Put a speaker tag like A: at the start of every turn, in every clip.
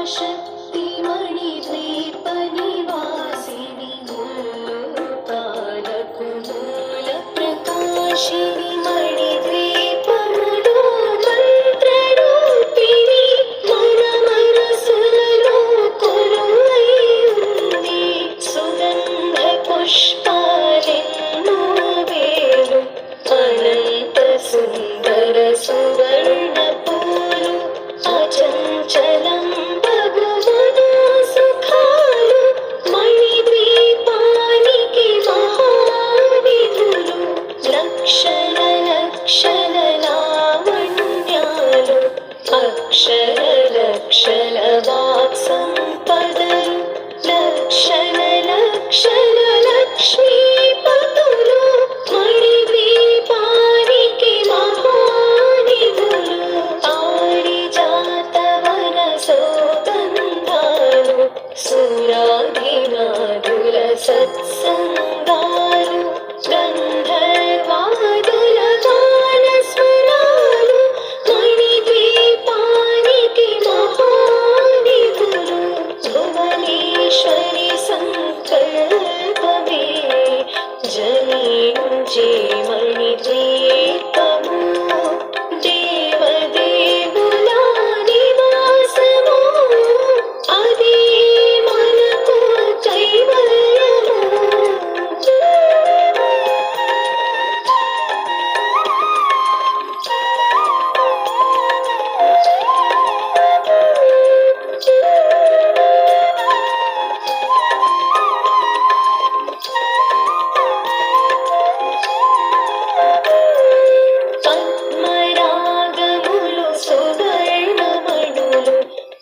A: शक्तिमणिद्वीपनिवासिनि मूलपालकु मूलप्रकाशिनि मणिद्वीपमुलो మంత్రరూపిణి మన మనసులలో కొలువైయుంది సుగంధ పుష్పాలెన్నో వేలు అనంత సుందర సువర్ణ పూలు అచంచలం భగవను సుఖాలు మణిద్వీపానికి మహానిధులు లక్షల లక్షల లావణ్యాలు అక్షర లక్షల వాక్ సంపదలు లక్షల లక్షల లక్ష్మీపతులు మణిద్వీపానికి మహానిధులు పారిజాతవన సౌగంధాలు సురాధినాదుల సత్సంగాలు గంధర్వాదుల గాన స్వరాలు మణిద్వీపానికి మహానిధులు భువనేశ్వరి సంకల్పమే జనించే మణిద్వీపము దేవదేవుల నివాసము అది మనకు కైవల్యము పద్మరాగములు సువర్ణమణులు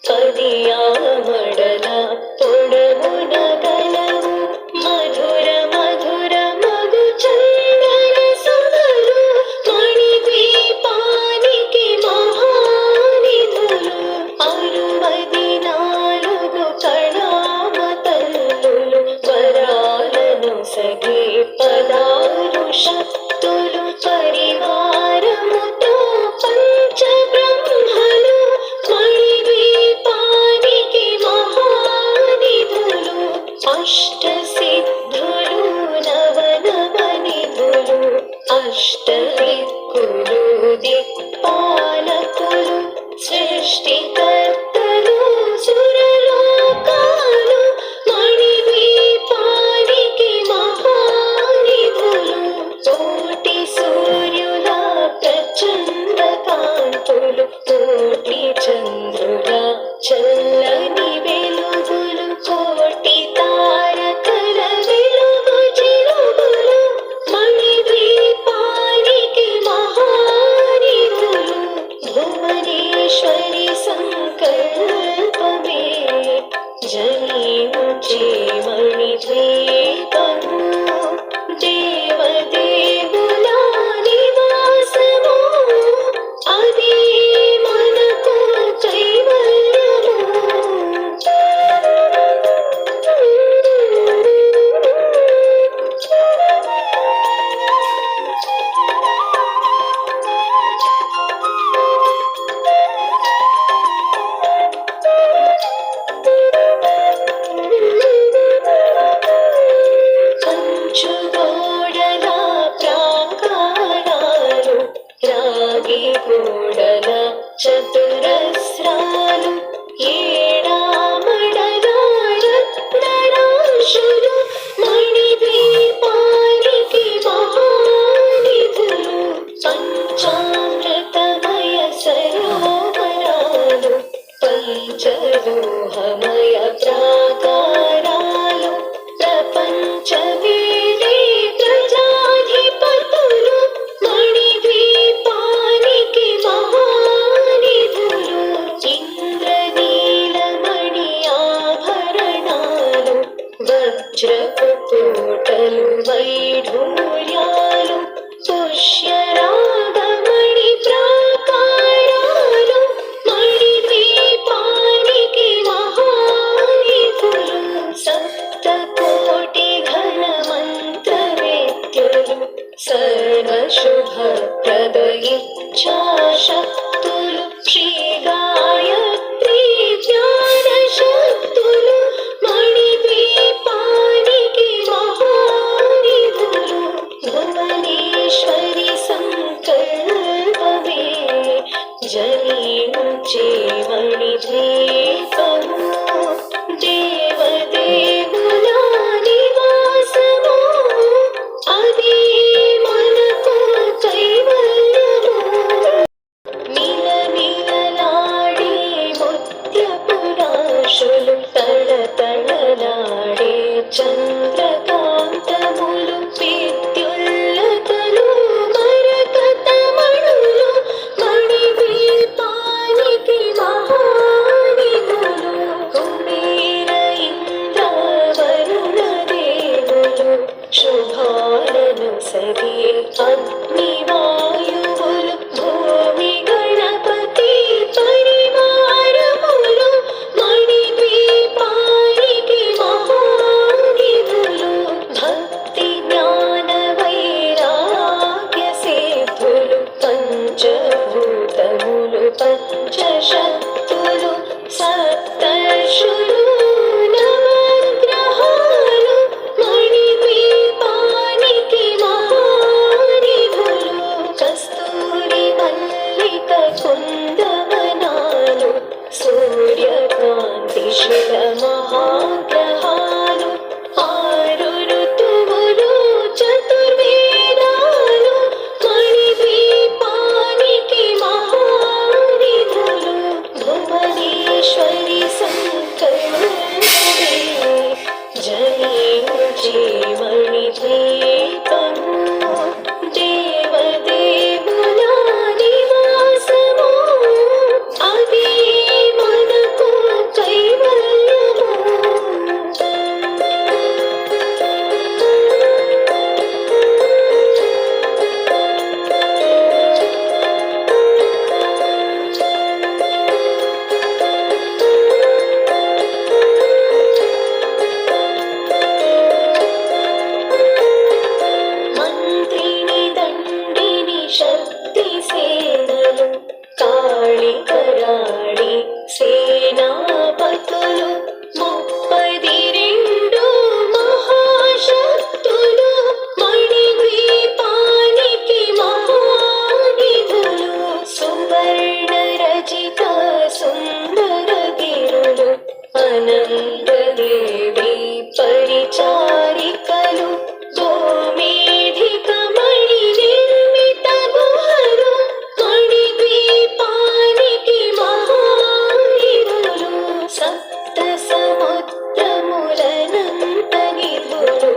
A: పదియామడల పొడవున గలవు మధుర మధుర మగు చందన సుధలు మణిద్వీపానికి మహానిధులు 64 కళామతల్లులు వరాలను సగే 16 శక్తులు పరివారముతో పంచబ్రహ్మలు మణిద్వీపానికి మహానిధులు అష్టసిద్ధులు నవనవనిధులు అష్టదిక్కులు దిక్పాలకులు సృష్టికర్తలు సురలోకాలు మణిద్వీపానికి మహానిధులు కోటి సూర్యుల ప్రచండ కాంతులు కోటి చంద్రుల చల్లని వెలుగులు కోటి తారకల వెలుగు చిరుగులు మణిద్వీపానికి మహానిధులు భువనేశ్వరి సంకల్పమే జనించే మణిద్వీపము దేవదేవుల నివాసము అది మనకు కైవల్యము కంచుగోడల ప్రాకారాలు రాగి గోడల చతురస్రాలు ఏడామడల రత్నరాశులు మణిద్వీపానికి మహానిధులు పంచామృతమయ సరోవరాలు పంచలోహమయ ప్రాకారాలు ప్రపంచ వీరే ప్రజాధిపతులు మణిద్వీపానికి మహానిధులు ఇంద్రనీలమణి ఆభరణాలు వజ్రపు కోటలు వైఢూర్యాలు పుష్యరాగమణి ప్రాకారాలు మణిద్వీపానికి మహానిధులు సప్తకోటి ఘన మంత్రవేద్యులు సర్వశుభప్రద ఇచ్ఛాశక్తులు శ్రీ గాయత్రీ జ్ఞాన మణిద్వీపము దేవదేవుల నివాసము అది మనకు కైవల్యము మిలమిలలాడే ముత్యపురాశులు తళతళలాడే చంద్రకాంతములు విద్యుల్లతలు మరకతమణులు మణిద్వీపానికి మహానిధులు కుబేర ఇంద్ర వరుణ దేవులు శుభాలను సగే అగ్నివాయువులు భూమి గణపతి పరివారములు మణిద్వీపానికి మహానిధులు భక్తి జ్ఞాన వైరాగ్య సిద్ధులు పంచభూతములు పంచశక్తులు సప్తర్షులు నవగ్రహాలు మణిద్వీపానికి మహానిధులు కస్తూరి మల్లిక కుందవనాలు సూర్యకాంతి శిల మహాగ్రహాలు ఆరు ఋతువులు చతుర్వేదాలు మణిద్వీపానికి మహానిధులు భువనేశ్వరి సంకల్పమే జయించే మణిద్వీపము దేవదేవుల నివాసము అది మనకు కైవల్యము మంత్రిని దండిని శక్తి సేనలు కాళి కరాళి సేనాపతులు 32 మహాశక్తులు మణిద్వీపానికి మహానిధులు సువర్ణ రచిత సుందర గిరులు అనంతదేవి పరిచారికలు గోమేధిక మణి నిర్మిత గుహలు మణిద్వీపానికి మహానిధులు సప్త సముద్రములనంత నిధులు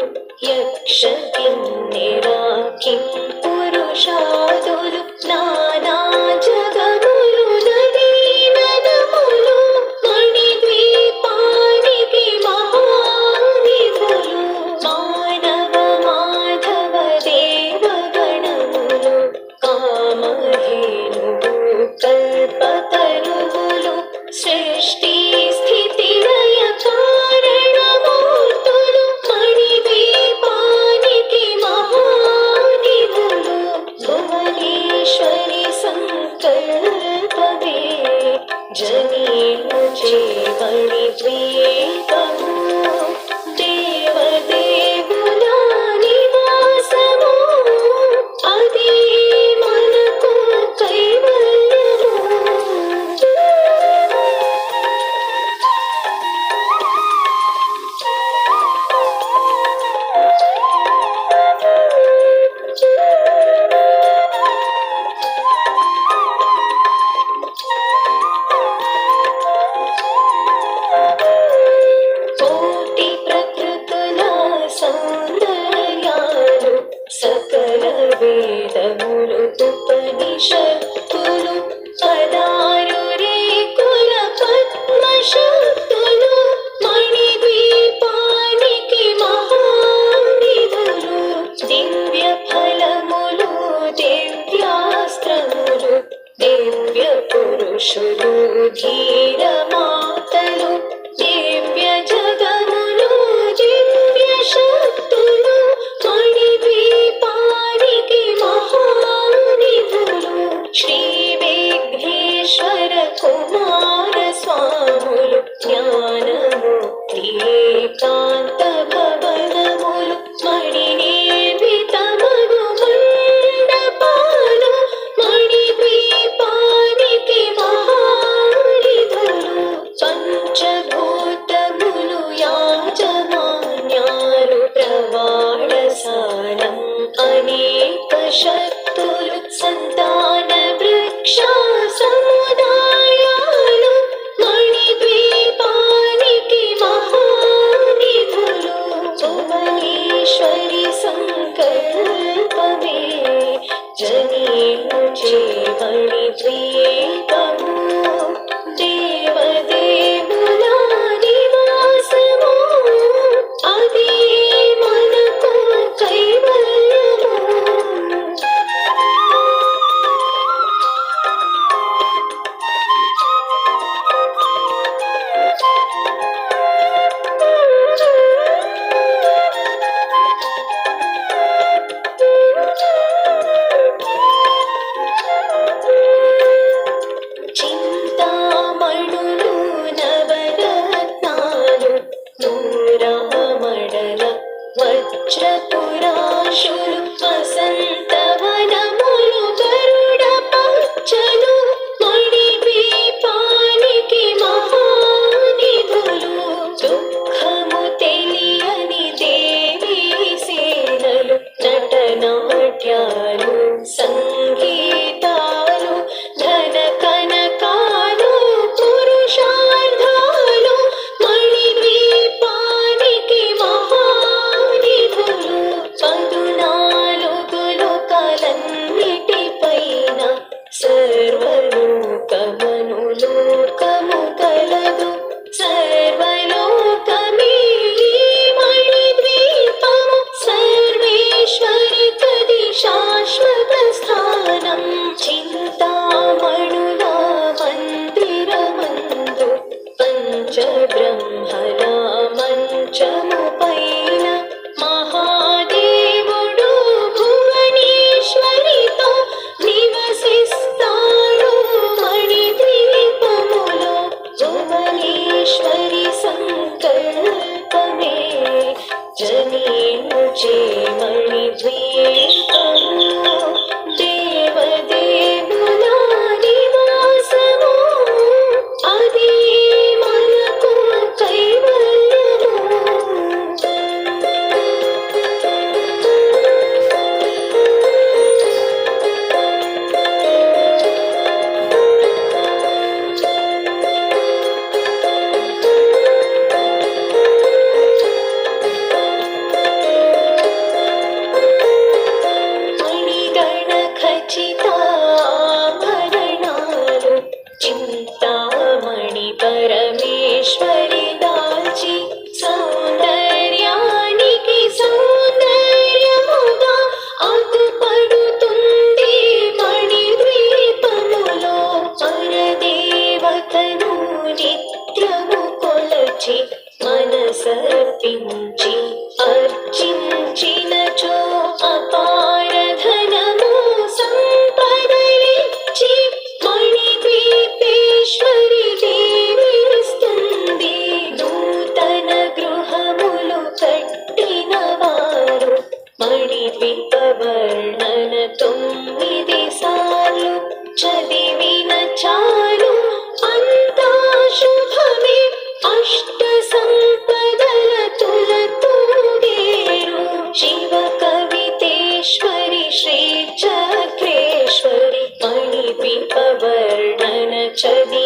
A: యక్ష కిన్నెరా కిం పురుషాదులు నానా జగములు నదీ నదములు మణిద్వీపానికి మహానిధులు మానవ మాధవ దేవగణములు కామధేనువు కల్పతరువులు సృష్టి స్థితి లయ కారణమూర్తులు మణిద్వీపానికి మహానిధులు భువనేశ్వరి సంకల్పమే జనించే మణిద్వీపము దేవదేవుల నివాసము అది మనకు కైవల్యము బ్రహ్మలా మంచము పైన మహాదేవుడు భువనేశ్వరితో నివసిస్తాడు మణిద్వీపములో. భువనేశ్వరి సంకల్పమే జనించే మణిద్వీపము. దేవదేవుల నివాసము అది మనకు కైవల్యము. మణిగణ ఖచ్చితాభరణాలు చింతామణి పరమేశ్వరి దాల్చి సౌందర్యానికి సౌందర్యముగా అగుపడుతుంది మణిద్వీపములో. పరదేవతను నిత్యము కొలచి మనసర్పించి అర్చించినచో అపార ధనము సంపదలిచ్చి మణిద్వీపేశ్వరి దీవిస్తుంది. నూతన గృహములు కట్టిన వారు మణిద్వీప వర్ణన 9 సార్లు చదివిన చాలు అంతా శుభమే. అష్ట సంపదల తులతూగేరు శివ కవితేశ్వరి శ్రీ చక్రేశ్వరి మణిద్వీప వర్ణన చదివి